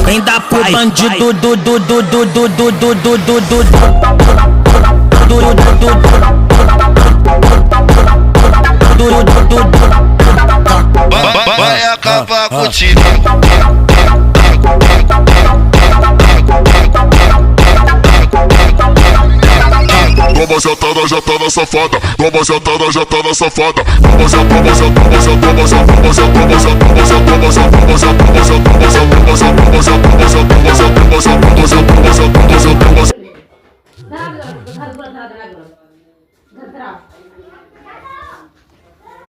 Vem dar pro bandido vai acabar com o time. Toma jatada, jatada safada. Toma jatada, jatada safada. Toma jatada, jatada, jatada, jatada, jatada, jatada, jatada, jatada, jatada, jatada, jatada, jatada, jatada, jatada, jatada, jatada.